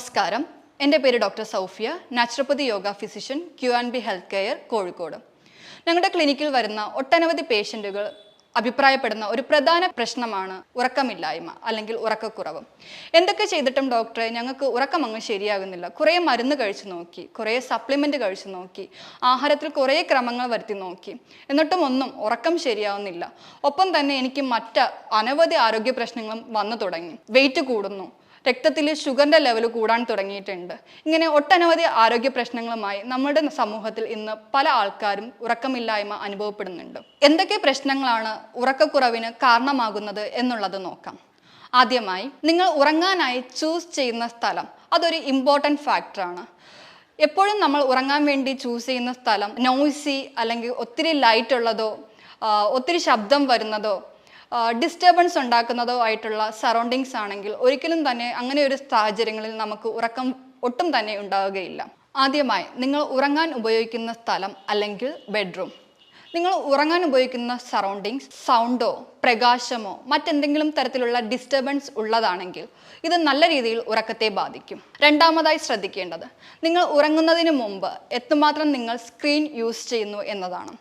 നമസ്കാരം. എൻ്റെ പേര് doctor Saufiya, naturopathy yoga physician, Q&B health care, Kozhikode. ഞങ്ങളുടെ ക്ലിനിക്കിൽ വരുന്ന ഒട്ടനവധി പേഷ്യൻറ്റുകൾ അഭിപ്രായപ്പെടുന്ന ഒരു പ്രധാന പ്രശ്നമാണ് ഉറക്കമില്ലായ്മ അല്ലെങ്കിൽ ഉറക്കക്കുറവ്. എന്തൊക്കെ ചെയ്തിട്ടും ഡോക്ടറെ ഞങ്ങൾക്ക് ഉറക്കം അങ്ങ് ശരിയാകുന്നില്ല, കുറേ മരുന്ന് കഴിച്ചു നോക്കി, കുറേ സപ്ലിമെൻറ്റ് കഴിച്ചു നോക്കി, ആഹാരത്തിൽ കുറേ ക്രമങ്ങൾ വരുത്തി നോക്കി, എന്നിട്ടും ഒന്നും ഉറക്കം ശരിയാവുന്നില്ല. ഒപ്പം തന്നെ എനിക്ക് മറ്റ് അനവധി ആരോഗ്യ പ്രശ്നങ്ങളും വന്നു തുടങ്ങി. വെയിറ്റ് കൂടുന്നു, രക്തത്തിൽ ഷുഗറിൻ്റെ ലെവൽ കൂടാൻ തുടങ്ങിയിട്ടുണ്ട്. ഇങ്ങനെ ഒട്ടനവധി ആരോഗ്യ പ്രശ്നങ്ങളുമായി നമ്മുടെ സമൂഹത്തിൽ ഇന്ന് പല ആൾക്കാരും ഉറക്കമില്ലായ്മ അനുഭവപ്പെടുന്നുണ്ട്. എന്തൊക്കെ പ്രശ്നങ്ങളാണ് ഉറക്കക്കുറവിന് കാരണമാകുന്നത് എന്നുള്ളത് നോക്കാം. ആദ്യമായി, നിങ്ങൾ ഉറങ്ങാനായി ചൂസ് ചെയ്യുന്ന സ്ഥലം അതൊരു ഇമ്പോർട്ടൻറ്റ് ഫാക്ടറാണ്. എപ്പോഴും നമ്മൾ ഉറങ്ങാൻ വേണ്ടി ചൂസ് ചെയ്യുന്ന സ്ഥലം നോയ്സി അല്ലെങ്കിൽ ഒത്തിരി ലൈറ്റ് ഉള്ളതോ ഒത്തിരി ശബ്ദം വരുന്നതോ ഡിസ്റ്റർബൻസ് ഉണ്ടാക്കുന്നതോ ആയിട്ടുള്ള സറൗണ്ടിങ്സ് ആണെങ്കിൽ ഒരിക്കലും തന്നെ അങ്ങനെ ഒരു സാഹചര്യങ്ങളിൽ നമുക്ക് ഉറക്കം ഒട്ടും തന്നെ ഉണ്ടാവുകയില്ല. ആദ്യമായി, നിങ്ങൾ ഉറങ്ങാൻ ഉപയോഗിക്കുന്ന സ്ഥലം അല്ലെങ്കിൽ ബെഡ്റൂം. നിങ്ങൾ ഉറങ്ങാൻ ഉപയോഗിക്കുന്ന സറൗണ്ടിങ്സ് സൗണ്ടോ പ്രകാശമോ മറ്റെന്തെങ്കിലും തരത്തിലുള്ള ഡിസ്റ്റർബൻസ് ഉള്ളതാണെങ്കിൽ ഇത് നല്ല രീതിയിൽ ഉറക്കത്തെ ബാധിക്കും. രണ്ടാമതായി ശ്രദ്ധിക്കേണ്ടത്, നിങ്ങൾ ഉറങ്ങുന്നതിന് മുമ്പ് എത്രമാത്രം നിങ്ങൾ സ്ക്രീൻ യൂസ് ചെയ്യുന്നു എന്നതാണ്.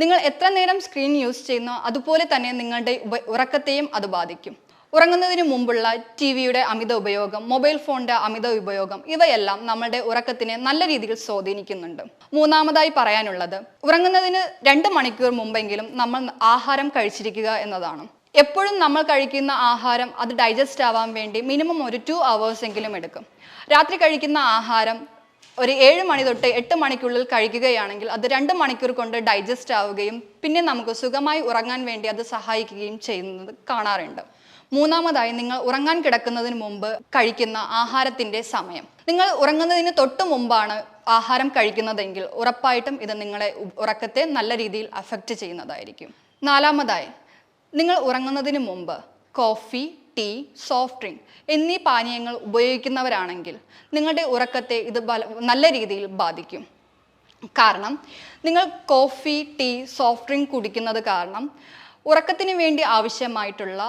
നിങ്ങൾ എത്ര നേരം സ്ക്രീൻ യൂസ് ചെയ്യുന്നോ അതുപോലെ തന്നെ നിങ്ങളുടെ ഉറക്കത്തെയും അത് ബാധിക്കും. ഉറങ്ങുന്നതിന് മുമ്പുള്ള TV-യുടെ അമിത ഉപയോഗം, മൊബൈൽ ഫോണിൻ്റെ അമിത ഉപയോഗം ഇവയെല്ലാം നമ്മുടെ ഉറക്കത്തിനെ നല്ല രീതിയിൽ സ്വാധീനിക്കുന്നുണ്ട്. മൂന്നാമതായി പറയാനുള്ളത്, ഉറങ്ങുന്നതിന് 2 മണിക്കൂർ മുമ്പെങ്കിലും നമ്മൾ ആഹാരം കഴിച്ചിരിക്കുക എന്നതാണ്. എപ്പോഴും നമ്മൾ കഴിക്കുന്ന ആഹാരം അത് ഡൈജസ്റ്റ് ആവാൻ വേണ്ടി മിനിമം ഒരു 2 hours എങ്കിലും എടുക്കും. രാത്രി കഴിക്കുന്ന ആഹാരം ഒരു 7 മണി തൊട്ട് 8 മണിക്കുള്ളിൽ കഴിക്കുകയാണെങ്കിൽ അത് 2 മണിക്കൂർ കൊണ്ട് ഡൈജസ്റ്റ് ആവുകയും പിന്നെ നമുക്ക് സുഖമായി ഉറങ്ങാൻ വേണ്ടി അത് സഹായിക്കുകയും ചെയ്യുന്നത് കാണാറുണ്ട്. മൂന്നാമതായി, നിങ്ങൾ ഉറങ്ങാൻ കിടക്കുന്നതിന് മുമ്പ് കഴിക്കുന്ന ആഹാരത്തിൻ്റെ സമയം. നിങ്ങൾ ഉറങ്ങുന്നതിന് തൊട്ട് മുമ്പാണ് ആഹാരം കഴിക്കുന്നതെങ്കിൽ ഉറപ്പായിട്ടും ഇത് നിങ്ങളെ ഉറക്കത്തെ നല്ല രീതിയിൽ അഫക്റ്റ് ചെയ്യുന്നതായിരിക്കും. നാലാമതായി, നിങ്ങൾ ഉറങ്ങുന്നതിന് മുമ്പ് കോഫി, ടീ, സോഫ്റ്റ് ഡ്രിങ്ക് എന്നീ പാനീയങ്ങൾ ഉപയോഗിക്കുന്നവരാണെങ്കിൽ നിങ്ങളുടെ ഉറക്കത്തെ ഇത് നല്ല രീതിയിൽ ബാധിക്കും. കാരണം നിങ്ങൾ കോഫി, ടീ, സോഫ്റ്റ് ഡ്രിങ്ക് കുടിക്കുന്നത് കാരണം ഉറക്കത്തിന് വേണ്ടി ആവശ്യമായിട്ടുള്ള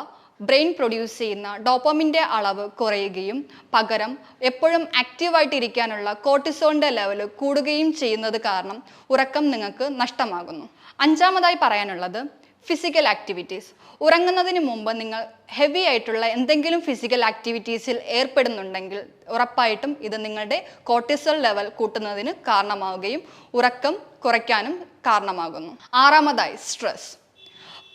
ബ്രെയിൻ പ്രൊഡ്യൂസ് ചെയ്യുന്ന ഡോപ്പമിൻ്റെ അളവ് കുറയുകയും പകരം എപ്പോഴും ആക്റ്റീവായിട്ടിരിക്കാനുള്ള കോർട്ടിസോളിൻ്റെ ലെവൽ കൂടുകയും ചെയ്യുന്നത് കാരണം ഉറക്കം നിങ്ങൾക്ക് നഷ്ടമാകുന്നു. അഞ്ചാമതായി പറയാനുള്ളത്, ഫിസിക്കൽ ആക്ടിവിറ്റീസ്. ഉറങ്ങുന്നതിന് മുമ്പ് നിങ്ങൾ ഹെവി ആയിട്ടുള്ള എന്തെങ്കിലും ഫിസിക്കൽ ആക്ടിവിറ്റീസിൽ ഏർപ്പെടുന്നുണ്ടെങ്കിൽ ഉറപ്പായിട്ടും ഇത് നിങ്ങളുടെ കോർട്ടിസോൾ ലെവൽ കൂട്ടുന്നതിന് കാരണമാവുകയും ഉറക്കം കുറയ്ക്കാനും കാരണമാകുന്നു. ആറാമതായി, സ്ട്രെസ്.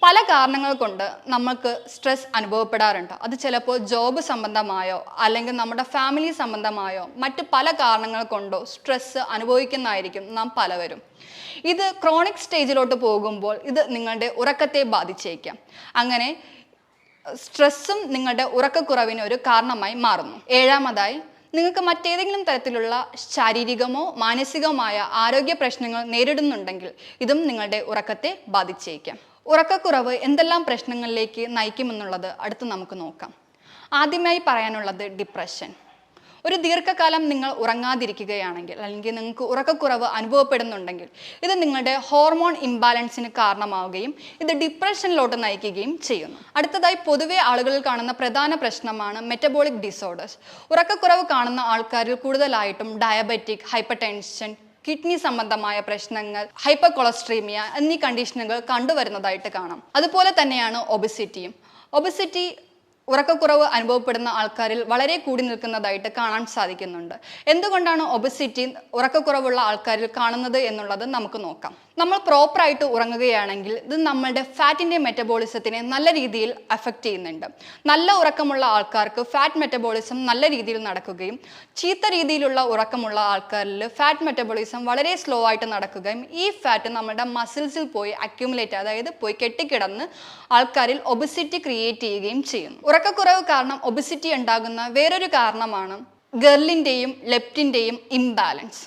പല കാരണങ്ങൾ കൊണ്ട് നമുക്ക് സ്ട്രെസ് അനുഭവപ്പെടാറുണ്ട്. അത് ചിലപ്പോൾ ജോബ് സംബന്ധമായോ അല്ലെങ്കിൽ നമ്മുടെ ഫാമിലി സംബന്ധമായോ മറ്റ് പല കാരണങ്ങൾ കൊണ്ടോ സ്ട്രെസ് അനുഭവിക്കുന്നതായിരിക്കും നാം പലവരും. ഇത് ക്രോണിക് സ്റ്റേജിലോട്ട് പോകുമ്പോൾ ഇത് നിങ്ങളുടെ ഉറക്കത്തെ ബാധിച്ചേക്കാം. അങ്ങനെ സ്ട്രെസ്സും നിങ്ങളുടെ ഉറക്കക്കുറവിന് ഒരു കാരണമായി മാറുന്നു. ഏഴാമതായി, നിങ്ങൾക്ക് മറ്റേതെങ്കിലും തരത്തിലുള്ള ശാരീരികമോ മാനസികവുമായ ആരോഗ്യ പ്രശ്നങ്ങൾ നേരിടുന്നുണ്ടെങ്കിൽ ഇതും നിങ്ങളുടെ ഉറക്കത്തെ ബാധിച്ചേക്കാം. ഉറക്കക്കുറവ് എന്തെല്ലാം പ്രശ്നങ്ങളിലേക്ക് നയിക്കുമെന്നുള്ളത് അടുത്ത് നമുക്ക് നോക്കാം. ആദ്യമായി പറയാനുള്ളത് ഡിപ്രഷൻ. ഒരു ദീർഘകാലം നിങ്ങൾ ഉറങ്ങാതിരിക്കുകയാണെങ്കിൽ അല്ലെങ്കിൽ നിങ്ങൾക്ക് ഉറക്കക്കുറവ് അനുഭവപ്പെടുന്നുണ്ടെങ്കിൽ ഇത് നിങ്ങളുടെ ഹോർമോൺ ഇംബാലൻസിന് കാരണമാവുകയും ഇത് ഡിപ്രഷനിലോട്ട് നയിക്കുകയും ചെയ്യുന്നു. അടുത്തതായി, പൊതുവെ ആളുകളിൽ കാണുന്ന പ്രധാന പ്രശ്നമാണ് മെറ്റബോളിക് ഡിസോർഡേഴ്സ്. ഉറക്കക്കുറവ് കാണുന്ന ആൾക്കാരിൽ കൂടുതലായിട്ടും ഡയബറ്റിക്, ഹൈപ്പർ ടെൻഷൻ, കിഡ്നി സംബന്ധമായ പ്രശ്നങ്ങൾ, ഹൈപ്പർ കൊളസ്ട്രീമിയ എന്നീ കണ്ടീഷനുകൾ കണ്ടുവരുന്നതായിട്ട് കാണാം. അതുപോലെ തന്നെയാണ് ഒബിസിറ്റിയും. ഒബിസിറ്റി ഉറക്കക്കുറവ് അനുഭവപ്പെടുന്ന ആൾക്കാരിൽ വളരെ കൂടി നിൽക്കുന്നതായിട്ട് കാണാൻ സാധിക്കുന്നുണ്ട്. എന്തുകൊണ്ടാണ് ഒബിസിറ്റി ഉറക്കക്കുറവുള്ള ആൾക്കാരിൽ കാണുന്നത് എന്നുള്ളത് നമുക്ക് നോക്കാം. നമ്മൾ പ്രോപ്പറായിട്ട് ഉറങ്ങുകയാണെങ്കിൽ ഇത് നമ്മളുടെ ഫാറ്റിൻ്റെ മെറ്റബോളിസത്തിനെ നല്ല രീതിയിൽ അഫക്റ്റ് ചെയ്യുന്നുണ്ട്. നല്ല ഉറക്കമുള്ള ആൾക്കാർക്ക് ഫാറ്റ് മെറ്റബോളിസം നല്ല രീതിയിൽ നടക്കുകയും ചീത്ത രീതിയിലുള്ള ഉറക്കമുള്ള ആൾക്കാരിൽ ഫാറ്റ് മെറ്റബോളിസം വളരെ സ്ലോ ആയിട്ട് നടക്കുകയും ഈ ഫാറ്റ് നമ്മുടെ മസിൽസിൽ പോയി അക്യുമുലേറ്റ്, അതായത് പോയി കെട്ടിക്കിടന്ന് ആൾക്കാരിൽ ഒബിസിറ്റി ക്രിയേറ്റ് ചെയ്യുകയും ചെയ്യുന്നു. ഉറക്കക്കുറവ് കാരണം ഒബിസിറ്റി ഉണ്ടാകുന്ന വേറൊരു കാരണമാണ് ഗെർലിൻ്റെയും ലെപ്റ്റിൻ്റെയും ഇംബാലൻസ്.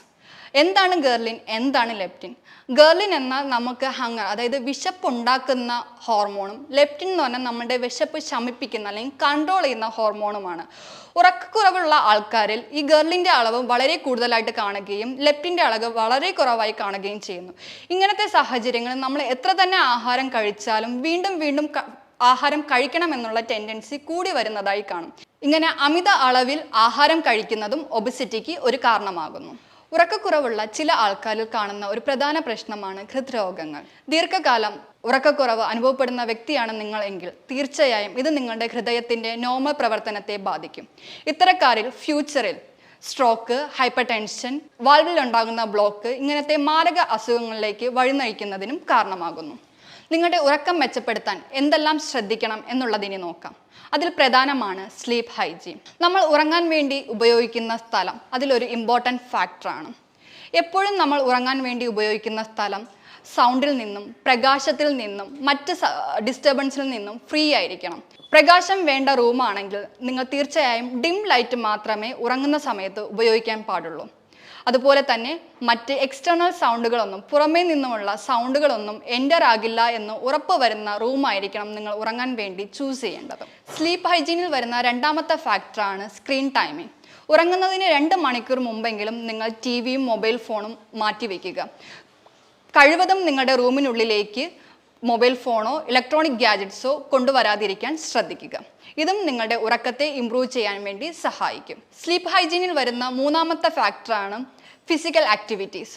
എന്താണ് ഗെർലിൻ, എന്താണ് ലെപ്റ്റിൻ? ഗെർലിൻ എന്നാൽ നമുക്ക് ഹങ്ങർ, അതായത് വിശപ്പുണ്ടാക്കുന്ന ഹോർമോണും ലെപ്റ്റിൻ എന്ന് പറഞ്ഞാൽ നമ്മുടെ വിശപ്പ് ശമിപ്പിക്കുന്ന അല്ലെങ്കിൽ കൺട്രോൾ ചെയ്യുന്ന ഹോർമോണുമാണ്. ഉറക്കക്കുറവുള്ള ആൾക്കാരിൽ ഈ ഗെർലിൻ്റെ അളവ് വളരെ കൂടുതലായിട്ട് കാണുകയും ലെപ്റ്റിൻ്റെ അളവ് വളരെ കുറവായി കാണുകയും ചെയ്യുന്നു. ഇങ്ങനത്തെ സാഹചര്യങ്ങളിൽ നമ്മൾ എത്ര തന്നെ ആഹാരം കഴിച്ചാലും വീണ്ടും വീണ്ടും ആഹാരം കഴിക്കണമെന്നുള്ള ടെൻഡൻസി കൂടി വരുന്നതായി കാണും. ഇങ്ങനെ അമിത അളവിൽ ആഹാരം കഴിക്കുന്നതും ഒബിസിറ്റിക്ക് ഒരു കാരണമാകുന്നു. ഉറക്കക്കുറവുള്ള ചില ആൾക്കാരിൽ കാണുന്ന ഒരു പ്രധാന പ്രശ്നമാണ് ഹൃദ്രോഗങ്ങൾ. ദീർഘകാലം ഉറക്കക്കുറവ് അനുഭവപ്പെടുന്ന വ്യക്തിയാണ് നിങ്ങൾ എങ്കിൽ തീർച്ചയായും ഇത് നിങ്ങളുടെ ഹൃദയത്തിൻ്റെ നോർമൽ പ്രവർത്തനത്തെ ബാധിക്കും. ഇത്തരക്കാരിൽ ഫ്യൂച്ചറിൽ സ്ട്രോക്ക്, ഹൈപ്പർ ടെൻഷൻ, വാൽവിലുണ്ടാകുന്ന ബ്ലോക്ക് ഇങ്ങനത്തെ മാരക അസുഖങ്ങളിലേക്ക് വഴിനയിക്കുന്നതിനും കാരണമാകുന്നു. നിങ്ങളുടെ ഉറക്കം മെച്ചപ്പെടുത്താൻ എന്തെല്ലാം ശ്രദ്ധിക്കണം എന്നുള്ളതിനെ നോക്കാം. അതിൽ പ്രധാനമാണ് സ്ലീപ്പ് ഹൈജീൻ. നമ്മൾ ഉറങ്ങാൻ വേണ്ടി ഉപയോഗിക്കുന്ന സ്ഥലം അതിലൊരു ഇമ്പോർട്ടൻറ്റ് ഫാക്ടറാണ്. എപ്പോഴും നമ്മൾ ഉറങ്ങാൻ വേണ്ടി ഉപയോഗിക്കുന്ന സ്ഥലം സൗണ്ടിൽ നിന്നും പ്രകാശത്തിൽ നിന്നും മറ്റ് ഡിസ്റ്റർബൻസിൽ നിന്നും ഫ്രീ ആയിരിക്കണം. പ്രകാശം വേണ്ട റൂമാണെങ്കിൽ നിങ്ങൾ തീർച്ചയായും ഡിം ലൈറ്റ് മാത്രമേ ഉറങ്ങുന്ന സമയത്ത് ഉപയോഗിക്കാൻ പാടുള്ളൂ. അതുപോലെ തന്നെ മറ്റ് എക്സ്റ്റേണൽ സൗണ്ടുകളൊന്നും പുറമേ നിന്നുമുള്ള സൗണ്ടുകളൊന്നും എൻ്റർ ആകില്ല എന്ന് ഉറപ്പ് വരുന്ന റൂമായിരിക്കണം നിങ്ങൾ ഉറങ്ങാൻ വേണ്ടി ചൂസ് ചെയ്യേണ്ടത്. സ്ലീപ്പ് ഹൈജീനിൽ വരുന്ന രണ്ടാമത്തെ ഫാക്ടറാണ് സ്ക്രീൻ ടൈമിംഗ്. ഉറങ്ങുന്നതിന് 2 മണിക്കൂർ മുമ്പെങ്കിലും നിങ്ങൾ ടിവിയും മൊബൈൽ ഫോണും മാറ്റിവെക്കുക. കഴിവതും നിങ്ങളുടെ റൂമിനുള്ളിലേക്ക് മൊബൈൽ ഫോണോ ഇലക്ട്രോണിക് ഗാഡ്ജറ്റ്സോ കൊണ്ടുവരാതിരിക്കാൻ ശ്രദ്ധിക്കുക. ഇതും നിങ്ങളുടെ ഉറക്കത്തെ ഇംപ്രൂവ് ചെയ്യാൻ വേണ്ടി സഹായിക്കും. സ്ലീപ്പ് ഹൈജീനിൽ വരുന്ന മൂന്നാമത്തെ ഫാക്ടറാണ് ഫിസിക്കൽ ആക്ടിവിറ്റീസ്.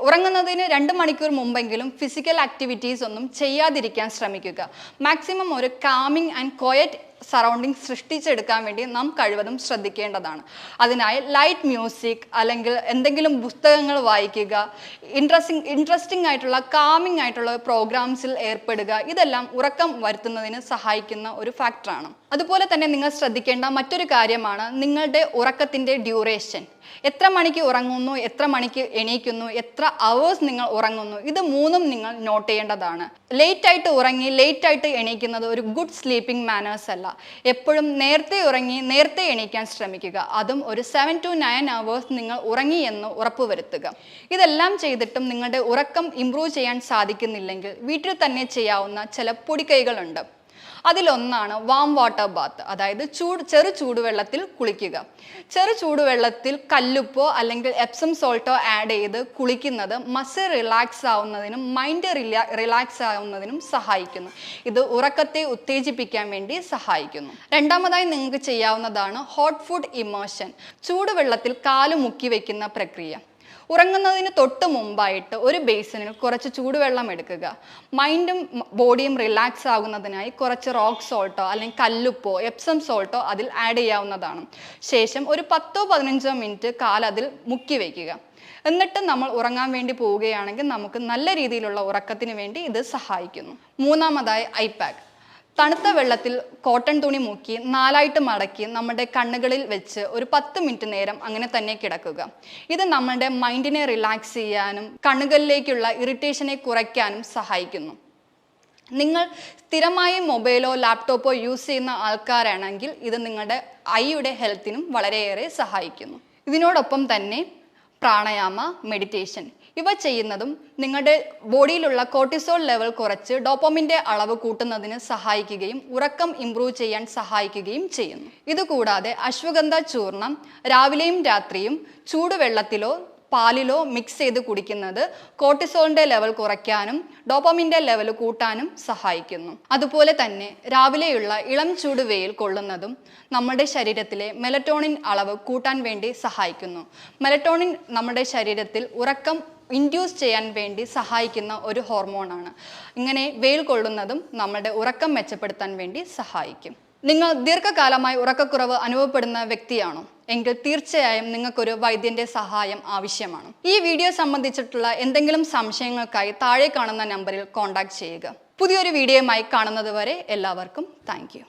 ഉറങ്ങുന്നതിന് 2 മണിക്കൂർ മുമ്പെങ്കിലും ഫിസിക്കൽ ആക്ടിവിറ്റീസ് ഒന്നും ചെയ്യാതിരിക്കാൻ ശ്രമിക്കുക. മാക്സിമം ഒരു കാമിങ് ആൻഡ് ക്വയറ്റ് സറൗണ്ടിങ് സൃഷ്ടിച്ചെടുക്കാൻ വേണ്ടി നാം കഴിവതും ശ്രദ്ധിക്കേണ്ടതാണ്. അതിനായി ലൈറ്റ് മ്യൂസിക് അല്ലെങ്കിൽ എന്തെങ്കിലും പുസ്തകങ്ങൾ വായിക്കുക, ഇൻട്രസ്റ്റിംഗ് ആയിട്ടുള്ള കാമിങ് ആയിട്ടുള്ള പ്രോഗ്രാംസിൽ ഏർപ്പെടുക. ഇതെല്ലാം ഉറക്കം വരുത്തുന്നതിന് സഹായിക്കുന്ന ഒരു ഫാക്ടറാണ്. അതുപോലെ തന്നെ നിങ്ങൾ ശ്രദ്ധിക്കേണ്ട മറ്റൊരു കാര്യമാണ് നിങ്ങളുടെ ഉറക്കത്തിൻ്റെ ഡ്യൂറേഷൻ. എത്ര മണിക്ക് ഉറങ്ങുന്നു, എത്ര മണിക്ക് എണീക്കുന്നു, എത്ര അവേഴ്സ് നിങ്ങൾ ഉറങ്ങുന്നു, ഇത് മൂന്നും നിങ്ങൾ നോട്ട് ചെയ്യേണ്ടതാണ്. ലേറ്റായിട്ട് ഉറങ്ങി ലേറ്റായിട്ട് എണീക്കുന്നത് ഒരു ഗുഡ് സ്ലീപ്പിംഗ് മാനേഴ്സ് അല്ല. എപ്പോഴും നേരത്തെ ഉറങ്ങി നേരത്തെ എണീക്കാൻ ശ്രമിക്കുക. അതും ഒരു 7 to 9 hours നിങ്ങൾ ഉറങ്ങി എന്ന് ഉറപ്പുവരുത്തുക. ഇതെല്ലാം ചെയ്തിട്ടും നിങ്ങളുടെ ഉറക്കം ഇംപ്രൂവ് ചെയ്യാൻ സാധിക്കുന്നില്ലെങ്കിൽ വീട്ടിൽ തന്നെ ചെയ്യാവുന്ന ചില പൊടിക്കൈകളുണ്ട്. അതിലൊന്നാണ് വാം വാട്ടർ ബാത്ത്, അതായത് ചെറു ചൂടുവെള്ളത്തിൽ കുളിക്കുക. ചെറു ചൂടുവെള്ളത്തിൽ കല്ലുപ്പോ അല്ലെങ്കിൽ എപ്സം സോൾട്ടോ ആഡ് ചെയ്ത് കുളിക്കുന്നത് മസിൽ റിലാക്സ് ആവുന്നതിനും മൈൻഡ് റിലാക്സ് ആവുന്നതിനും സഹായിക്കുന്നു. ഇത് ഉറക്കത്തെ ഉത്തേജിപ്പിക്കാൻ വേണ്ടി സഹായിക്കുന്നു. രണ്ടാമതായി നിങ്ങൾക്ക് ചെയ്യാവുന്നതാണ് ഹോട്ട് ഫുഡ് ഇമേർഷൻ, ചൂടുവെള്ളത്തിൽ കാല് മുക്കി വയ്ക്കുന്ന പ്രക്രിയ. ഉറങ്ങുന്നതിന് തൊട്ട് മുമ്പായിട്ട് ഒരു ബേസിനിൽ കുറച്ച് ചൂടുവെള്ളം എടുക്കുക. മൈൻഡും ബോഡിയും റിലാക്സ് ആകുന്നതിനായി കുറച്ച് റോക്ക് സോൾട്ടോ അല്ലെങ്കിൽ കല്ലുപ്പോ എപ്സം സോൾട്ടോ അതിൽ ആഡ് ചെയ്യാവുന്നതാണ്. ശേഷം ഒരു 10-15 മിനിറ്റ് കാലതിൽ മുക്കി വയ്ക്കുക. എന്നിട്ട് നമ്മൾ ഉറങ്ങാൻ വേണ്ടി പോവുകയാണെങ്കിൽ നമുക്ക് നല്ല രീതിയിലുള്ള ഉറക്കത്തിന് വേണ്ടി ഇത് സഹായിക്കുന്നു. മൂന്നാമതായി ഐ പാക്ക്. തണുത്ത വെള്ളത്തിൽ കോട്ടൺ തുണി മുക്കി 4ആയിട്ട് മടക്കി നമ്മുടെ കണ്ണുകളിൽ വെച്ച് ഒരു 10 മിനിറ്റ് നേരം അങ്ങനെ തന്നെ കിടക്കുക. ഇത് നമ്മുടെ മൈൻഡിനെ റിലാക്സ് ചെയ്യാനും കണ്ണുകളിലേക്കുള്ള ഇറിറ്റേഷനെ കുറയ്ക്കാനും സഹായിക്കുന്നു. നിങ്ങൾ സ്ഥിരമായി മൊബൈലോ ലാപ്ടോപ്പോ യൂസ് ചെയ്യുന്ന ആൾക്കാരാണെങ്കിൽ ഇത് നിങ്ങളുടെ ഐയുടെ ഹെൽത്തിനും വളരെയേറെ സഹായിക്കുന്നു. ഇതിനോടൊപ്പം തന്നെ പ്രാണായാമ, മെഡിറ്റേഷൻ ഇവ ചെയ്യുന്നതും നിങ്ങളുടെ ബോഡിയിലുള്ള കോർട്ടിസോൾ ലെവൽ കുറച്ച് ഡോപ്പമിൻ്റെ അളവ് കൂട്ടുന്നതിന് സഹായിക്കുകയും ഉറക്കം ഇംപ്രൂവ് ചെയ്യാൻ സഹായിക്കുകയും ചെയ്യുന്നു. ഇതുകൂടാതെ അശ്വഗന്ധ ചൂർണം രാവിലെയും രാത്രിയും ചൂടുവെള്ളത്തിലോ പാലിലോ മിക്സ് ചെയ്ത് കുടിക്കുന്നത് കോർട്ടിസോളിൻ്റെ ലെവൽ കുറയ്ക്കാനും ഡോപ്പമിൻ്റെ ലെവൽ കൂട്ടാനും സഹായിക്കുന്നു. അതുപോലെ തന്നെ രാവിലെയുള്ള ഇളം ചൂട് വെയിൽ കൊള്ളുന്നതും നമ്മുടെ ശരീരത്തിലെ മെലറ്റോണിൻ അളവ് കൂട്ടാൻ വേണ്ടി സഹായിക്കുന്നു. മെലറ്റോണിൻ നമ്മുടെ ശരീരത്തിൽ ഉറക്കം ഇൻഡ്യൂസ് ചെയ്യാൻ വേണ്ടി സഹായിക്കുന്ന ഒരു ഹോർമോണാണ്. ഇങ്ങനെ വെയിൽ കൊള്ളുന്നതും നമ്മുടെ ഉറക്കം മെച്ചപ്പെടുത്താൻ വേണ്ടി സഹായിക്കും. നിങ്ങൾ ദീർഘകാലമായി ഉറക്കക്കുറവ് അനുഭവപ്പെടുന്ന വ്യക്തിയാണോ എങ്കിൽ തീർച്ചയായും നിങ്ങൾക്കൊരു വൈദ്യന്റെ സഹായം ആവശ്യമാണ്. ഈ വീഡിയോ സംബന്ധിച്ചിട്ടുള്ള എന്തെങ്കിലും സംശയങ്ങൾക്കായി താഴെ കാണുന്ന നമ്പറിൽ കോൺടാക്ട് ചെയ്യുക. പുതിയൊരു വീഡിയോയുമായി കാണുന്നത് വരെ എല്ലാവർക്കും താങ്ക് യു.